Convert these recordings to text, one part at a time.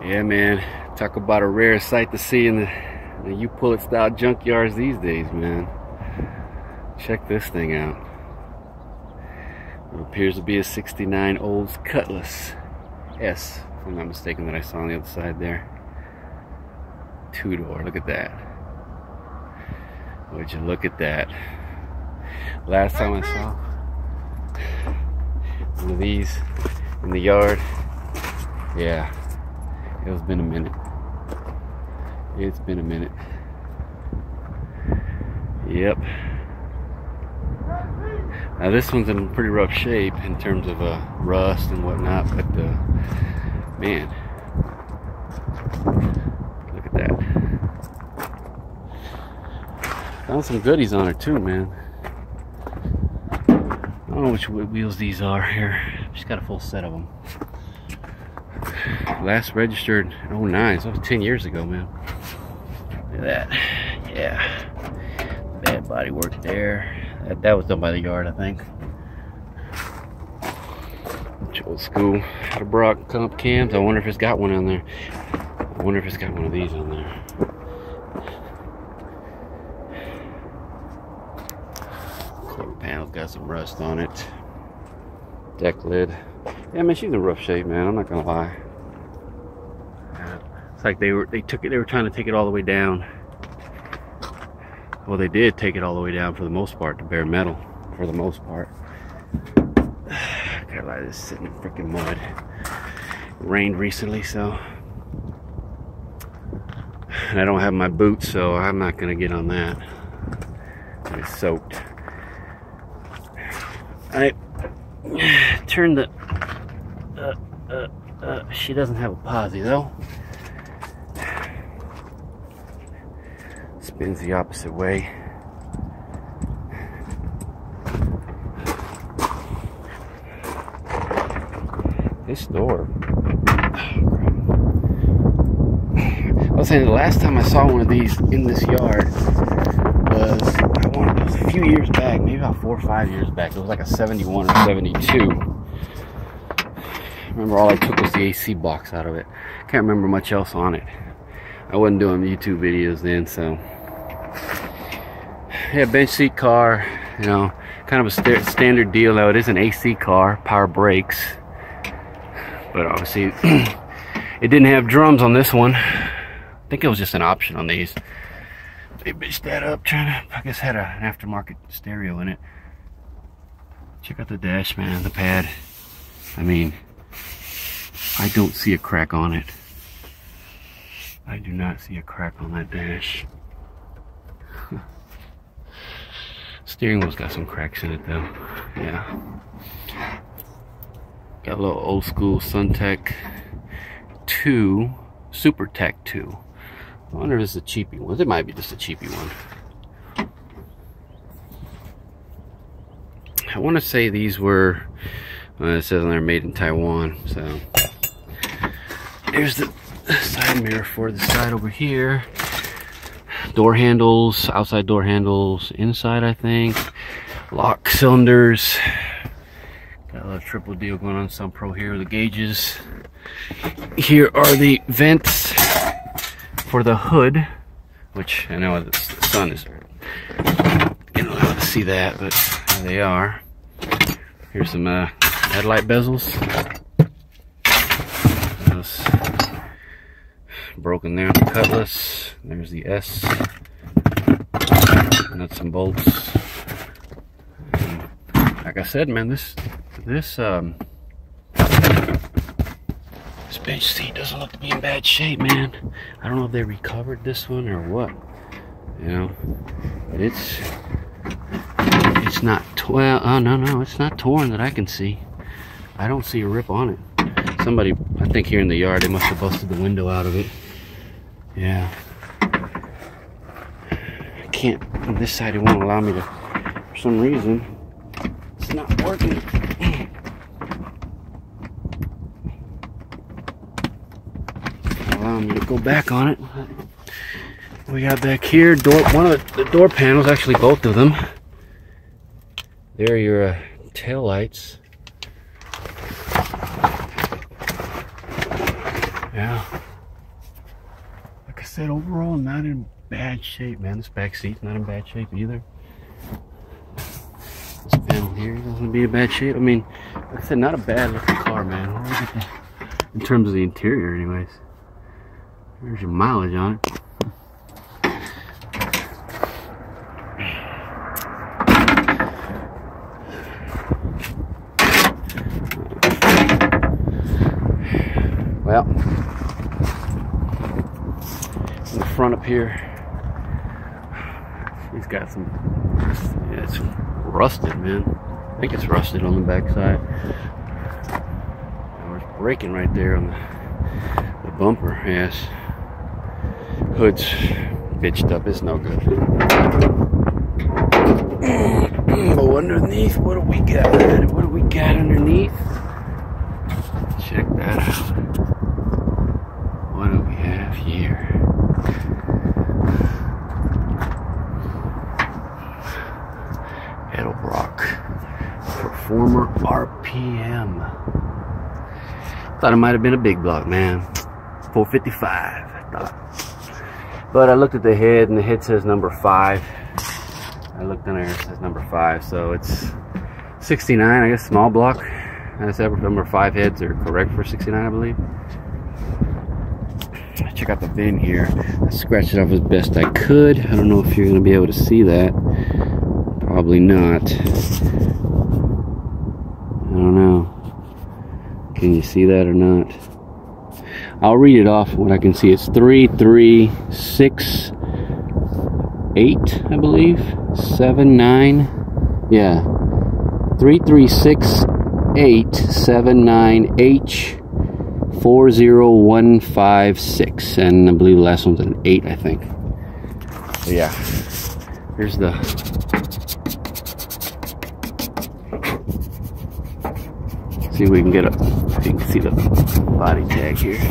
Yeah, man. Talk about a rare sight to see in the U-Pullet style junkyards these days, man. Check this thing out. It appears to be a 69 Oldsmobile Cutlass S, if I'm not mistaken, that I saw on the other side there. Two-door, look at that. Would you look at that? Last time I saw one of these in the yard, yeah, it's been a minute. It's been a minute. Yep. Now this one's in pretty rough shape in terms of rust and whatnot, but man, look at that. Found some goodies on it too, man. I don't know which wheels these are here. Just got a full set of them. Last registered in 09, so that was 10 years ago, man. Look at that. Yeah. Bad body work there. That was done by the yard, I think. Old school Edelbrock comp cams. I wonder if it's got one on there. I wonder if it's got one of these on there. Quarter panel's got some rust on it. Deck lid. Yeah, man, she's in rough shape, man. I'm not gonna lie. It's like they were trying to take it all the way down. Well, they did take it all the way down for the most part to bare metal, for the most part. Gotta lie, this is sitting in freaking mud. It rained recently, so. And I don't have my boots, so I'm not gonna get on that. It's soaked. I turned the. She doesn't have a posi though. Spins the opposite way. This door. I was saying the last time I saw one of these in this yard was, it was a few years back, maybe about 4 or 5 years back. It was like a 71 or 72. Remember, all I took was the AC box out of it. Can't remember much else on it. I wasn't doing YouTube videos then, so. Yeah, bench seat car, you know, kind of a standard deal. Now it is an AC car, power brakes, but obviously it didn't have drums on this one. I think it was just an option on these. They bitched that up, I guess had an aftermarket stereo in it. Check out the dash, man, the pad. I mean, I don't see a crack on it. I do not see a crack on that dash. Steering wheel's got some cracks in it though. Yeah. Got a little old school Suntech 2, Super Tech 2. I wonder if it's a cheapy one. It might be just a cheapy one. I want to say these were, it says on there made in Taiwan. So there's the side mirror for the side over here. Door handles, outside door handles, inside I think. Lock cylinders. Got a little triple deal going on. Some pro here. The gauges. Here are the vents for the hood, which I know the sun is. You don't have to see that, but there they are. Here's some headlight bezels. Broken there on the Cutlass. There's the S. Nuts and bolts. And like I said, man, this bench seat doesn't look to be in bad shape, man. I don't know if they recovered this one or what, you know. But it's not no, it's not torn that I can see. I don't see a rip on it. Somebody, I think here in the yard, they must have busted the window out of it. Yeah. I can't, on this side it won't allow me to, for some reason, it's not working. Allow me to go back on it. We got back here, one of the door panels, actually both of them. There are your tail lights. Yeah. said, overall, not in bad shape, man. This back seat's not in bad shape either. This panel here doesn't be in bad shape. I mean, like I said, not a bad looking car, man. Where do we get the, in terms of the interior, anyways. There's your mileage on it. Well, in the front up here, he's got some, yeah, it's rusted, man. I think it's rusted on the back side. There's braking right there on the bumper, yes. Hood's bitched up, it's no good. But underneath, what do we got? What do we got underneath? Check that out. What do we have here? Edelbrock Performer RPM. Thought it might have been a big block, man. 455, I thought. But I looked at the head, and the head says number 5. I looked in there, it says number 5, so it's 69, I guess, small block. I said number 5 heads are correct for 69, I believe. Check out the VIN here. I scratched it off as best I could. I don't know if you're going to be able to see that. Probably not. I don't know. Can you see that or not? I'll read it off what I can see. It's 3368, I believe. 79. Yeah. 3368798H40156, and I believe the last one's an 8, I think. So yeah, here's the see if we can get up. If you can see the body tag here. Get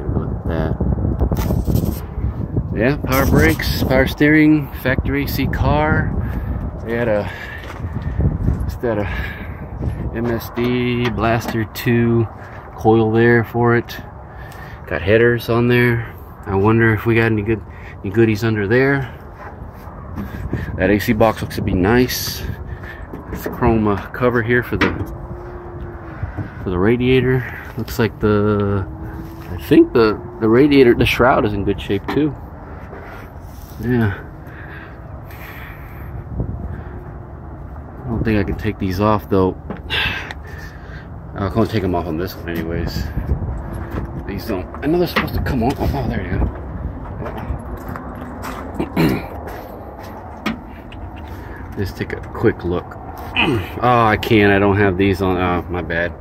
a look at that. Yeah, power brakes, power steering, factory AC car. They had a MSD Blaster 2 coil there for it. Got headers on there. I wonder if we got any goodies under there. That AC box looks to be nice. It's a chrome cover here for the radiator. Looks like I think the radiator, the shroud is in good shape too. Yeah. I don't think I can take these off though. I'm going to take them off on this one anyways. These don't. I know they're supposed to come off. Oh, there you go. Just take a quick look. Oh, I can't. I don't have these on. Oh, my bad.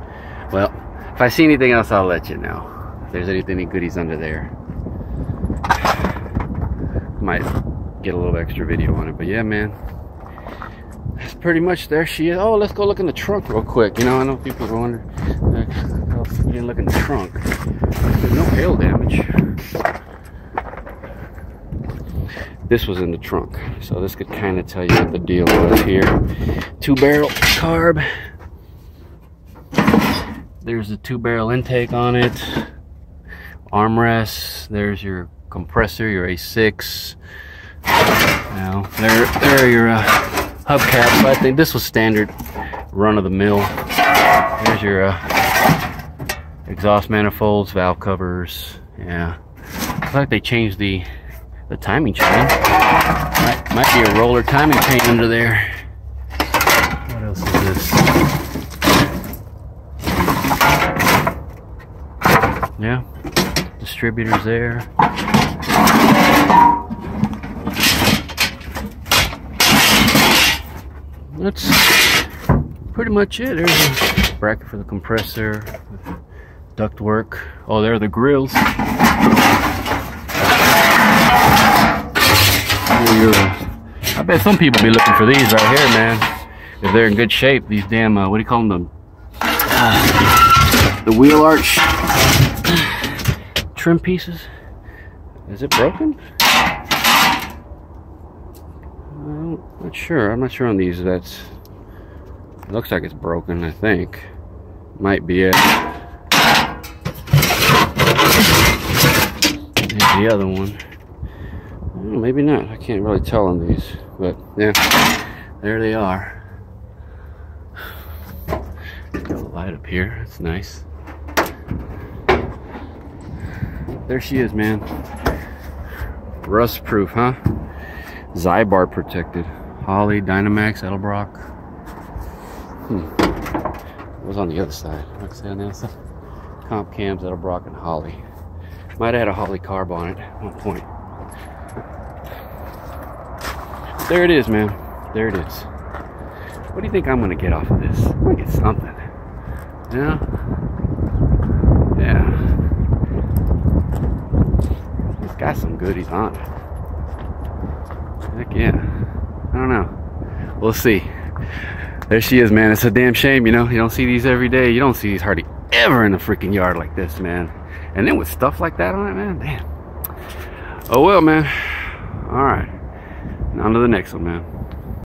Well, if I see anything else, I'll let you know. If there's any goodies under there. Might get a little extra video on it. But yeah, man. That's pretty much there she is. Oh, let's go look in the trunk real quick. You know, I know people are wondering. We didn't look in the trunk. There's no hail damage. This was in the trunk, so this could kind of tell you what the deal was here. 2-barrel carb. There's a 2-barrel intake on it. Armrests. There's your compressor, your A6. Now, there are your hubcaps. I think this was standard run-of-the-mill. There's your exhaust manifolds, valve covers. Yeah, looks like they changed the timing chain. Might be a roller timing chain under there. What else is this? Yeah, distributors there. That's pretty much it. There's a bracket for the compressor, duct work. Oh, there are the grills. I bet some people be looking for these right here, man. If they're in good shape, these damn, what do you call them? The wheel arch trim pieces. Is it broken? I'm not sure. I'm not sure on these. It looks like it's broken, I think. Might be it. the other one. Well, maybe not. I can't really tell on these, but yeah, there they are. Got a light up here. That's nice. There she is, man. Rust proof, huh? Zybar protected. Holley, Dynamax, Edelbrock. What was on the other side? What's that on the other side? Comp cams, Edelbrock, and Holley. Might have had a Holley carb on it at one point. There it is, man. There it is. What do you think I'm gonna get off of this? I'm gonna get something. Yeah? Yeah. He's got some goodies on it. Heck yeah. I don't know. We'll see. There she is, man. It's a damn shame, you know. You don't see these every day. You don't see these hardly ever in the freaking yard like this, man. And then with stuff like that on it, man. Damn. Oh well, man. All right. On to the next one, man.